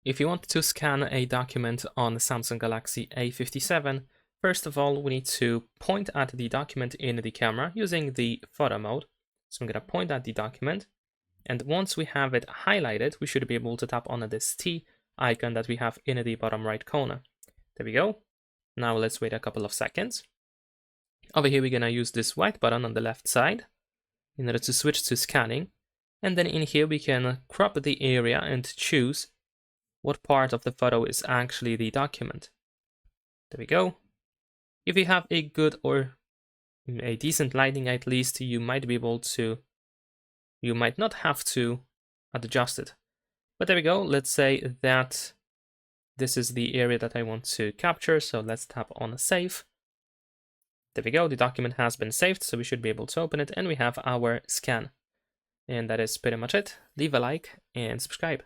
If you want to scan a document on the Samsung Galaxy A57, first of all, we need to point at the document in the camera using the photo mode. So I'm going to point at the document, and once we have it highlighted, we should be able to tap on this T icon that we have in the bottom right corner. There we go. Now let's wait a couple of seconds. Over here, we're going to use this white button on the left side in order to switch to scanning. And then in here, we can crop the area and choose what part of the photo is actually the document. There we go. If you have a good or a decent lighting, at least, you might not have to adjust it. But there we go. Let's say that this is the area that I want to capture. So let's tap on save. There we go. The document has been saved, so we should be able to open it, and we have our scan. And that is pretty much it. Leave a like and subscribe.